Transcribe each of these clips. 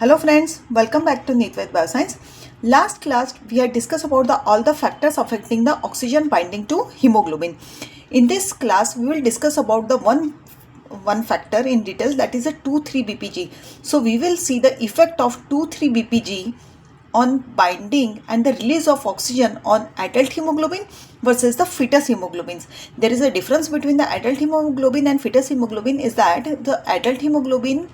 Hello friends, welcome back to NEET with Bioscience. Last class we had discussed about all the factors affecting the oxygen binding to hemoglobin. In this class we will discuss about the one factor in detail, that is a 2,3-BPG. So we will see the effect of 2,3-BPG on binding and the release of oxygen on adult hemoglobin versus the fetus hemoglobins. There is a difference between the adult hemoglobin and fetus hemoglobin, is that the adult hemoglobin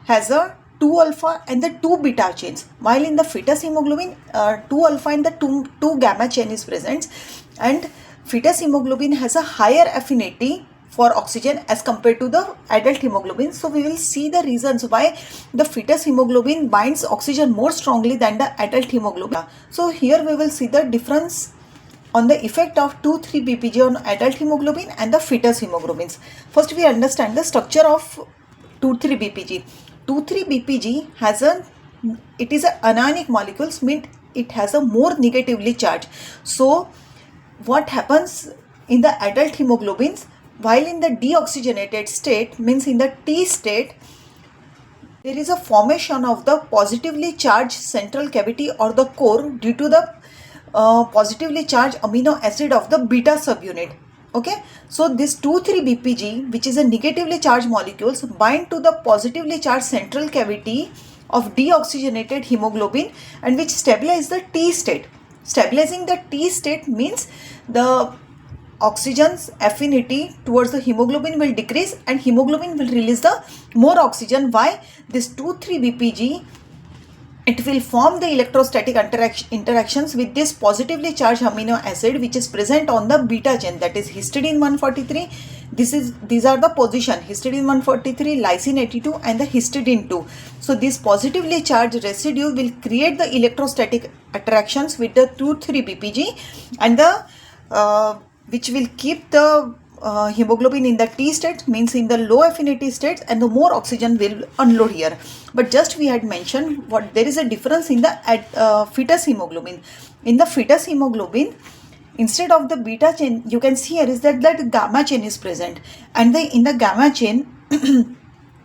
has a 2 alpha and the 2 beta chains, while in the fetus hemoglobin 2 alpha and the 2 gamma chain is present, and fetus hemoglobin has a higher affinity for oxygen as compared to the adult hemoglobin. So we will see the reasons why the fetus hemoglobin binds oxygen more strongly than the adult hemoglobin. So here we will see the difference on the effect of 2,3-BPG on adult hemoglobin and the fetus hemoglobins. First we understand the structure of 2,3-BPG. 2,3-BPG it is an anionic molecules, means it has a more negatively charged. So what happens in the adult hemoglobins, while in the deoxygenated state, means in the T state, there is a formation of the positively charged central cavity or the core due to the positively charged amino acid of the beta subunit. Okay, so this 2,3-BPG, which is a negatively charged molecules, bind to the positively charged central cavity of deoxygenated hemoglobin and which stabilize the T state. Stabilizing the T state means the oxygen's affinity towards the hemoglobin will decrease and hemoglobin will release the more oxygen. Why? This 2,3-BPG, it will form the electrostatic interactions with this positively charged amino acid which is present on the beta chain, that is histidine 143. These are the position: histidine 143, lysine 82 and the histidine 2. So this positively charged residue will create the electrostatic attractions with the 2,3-BPG and the which will keep the hemoglobin in the T state, means in the low affinity states, and the more oxygen will unload here. But just we had mentioned what there is a difference in the fetus hemoglobin. In the fetus hemoglobin, instead of the beta chain, you can see here is that gamma chain is present, and in the gamma chain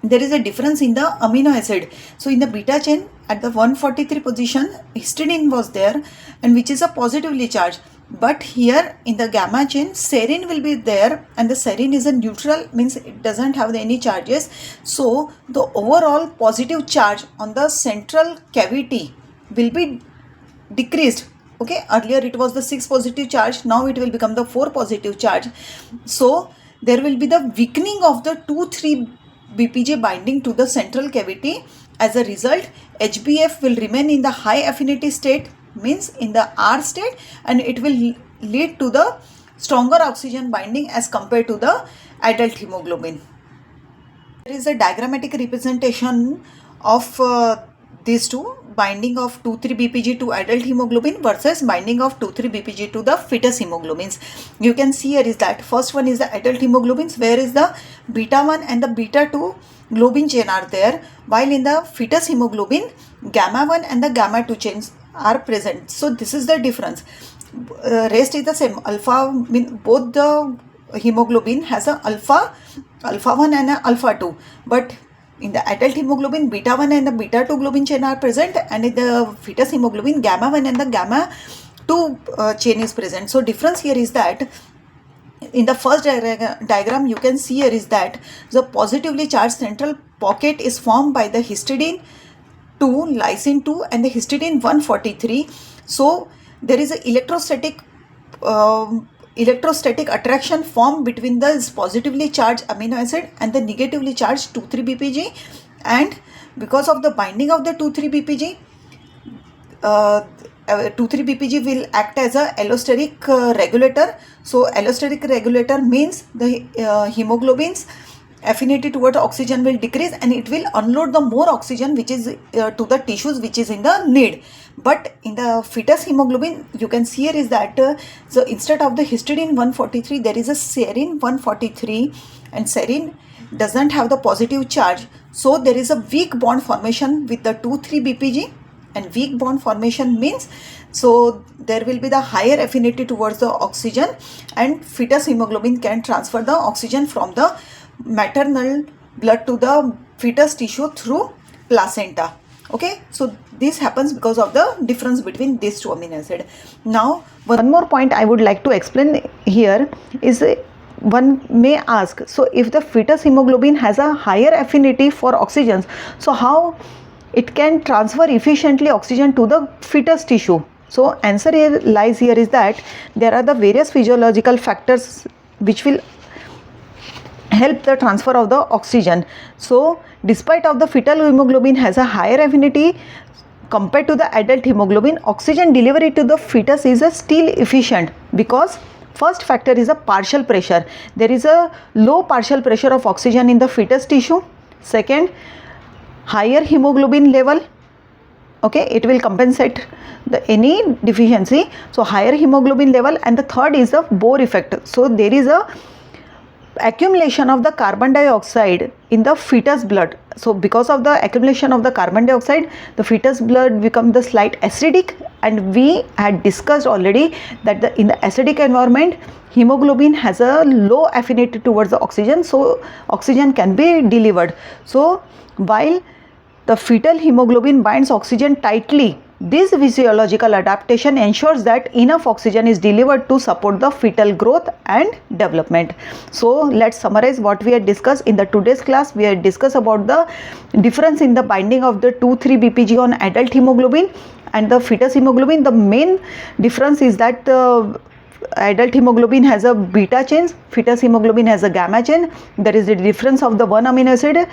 there is a difference in the amino acid. So in the beta chain at the 143 position, histidine was there and which is a positively charged. But here in the gamma chain, serine will be there, and the serine is a neutral, means it doesn't have any charges. So the overall positive charge on the central cavity will be decreased. Okay, earlier it was the 6 positive charge, now it will become the 4 positive charge. So there will be the weakening of the 2,3-BPG binding to the central cavity. As a result, HbF will remain in the high affinity state, means in the R state, and it will lead to the stronger oxygen binding as compared to the adult hemoglobin. There is a diagrammatic representation of these two, binding of 2,3-BPG to adult hemoglobin versus binding of 2,3-BPG to the fetus hemoglobins. You can see here is that first one is the adult hemoglobins, where is the beta 1 and the beta 2 globin chain are there, while in the fetus hemoglobin gamma 1 and the gamma 2 chains are present. So this is the difference. Rest is the same. Alpha, both the hemoglobin has a alpha 1 and a alpha 2, but in the adult hemoglobin beta 1 and the beta 2 globin chain are present, and in the fetus hemoglobin gamma 1 and the gamma 2 chain is present. So difference here is that in the first diagram you can see here is that the positively charged central pocket is formed by the histidine 2, lysine 2 and the histidine 143. So there is a electrostatic attraction formed between the positively charged amino acid and the negatively charged 2,3-BPG, and because of the binding of the 2,3-BPG, 2,3-BPG will act as a allosteric regulator. So allosteric regulator means the hemoglobin's affinity toward oxygen will decrease and it will unload the more oxygen which is to the tissues which is in the need. But in the fetus hemoglobin, you can see here is that so instead of the histidine 143, there is a serine 143, and serine doesn't have the positive charge. So there is a weak bond formation with the 2,3-BPG, and weak bond formation means so there will be the higher affinity towards the oxygen, and fetus hemoglobin can transfer the oxygen from the maternal blood to the fetus tissue through placenta. Okay, so this happens because of the difference between these two amino acid. Now one more point I would like to explain here is one may ask, so if the fetus hemoglobin has a higher affinity for oxygens, so how it can transfer efficiently oxygen to the fetus tissue? So answer here lies here is that there are the various physiological factors which will help the transfer of the oxygen. So despite of the fetal hemoglobin has a higher affinity compared to the adult hemoglobin, oxygen delivery to the fetus is still efficient because first factor is a partial pressure. There is a low partial pressure of oxygen in the fetus tissue. Second, higher hemoglobin level. Okay, it will compensate any deficiency. So higher hemoglobin level, and the third is the Bohr effect. So there is a accumulation of the carbon dioxide in the fetus blood. So because of the accumulation of the carbon dioxide, the fetus blood becomes the slight acidic, and we had discussed already that in the acidic environment, hemoglobin has a low affinity towards the oxygen, so oxygen can be delivered. So while the fetal hemoglobin binds oxygen tightly, this physiological adaptation ensures that enough oxygen is delivered to support the fetal growth and development. So let's summarize what we had discussed in the today's class. We had discussed about the difference in the binding of the 2,3-BPG on adult hemoglobin and the fetus hemoglobin. The main difference is that adult hemoglobin has a beta chain, fetus hemoglobin has a gamma chain. There is a difference of the one amino acid.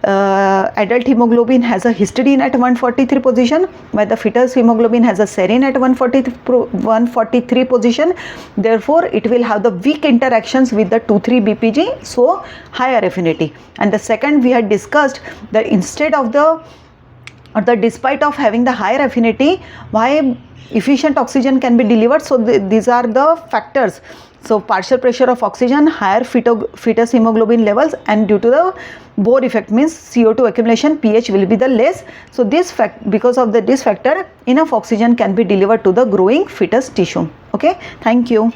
Adult hemoglobin has a histidine at 143 position, while the fetus hemoglobin has a serine at 143 position. Therefore, it will have the weak interactions with the 2,3-BPG, so higher affinity. And the second, we had discussed that instead of despite of having the higher affinity, why efficient oxygen can be delivered. So these are the factors. So partial pressure of oxygen, higher fetus hemoglobin levels, and due to the Bohr effect means CO2 accumulation, pH will be the less. So because of this factor, enough oxygen can be delivered to the growing fetus tissue. Okay, thank you.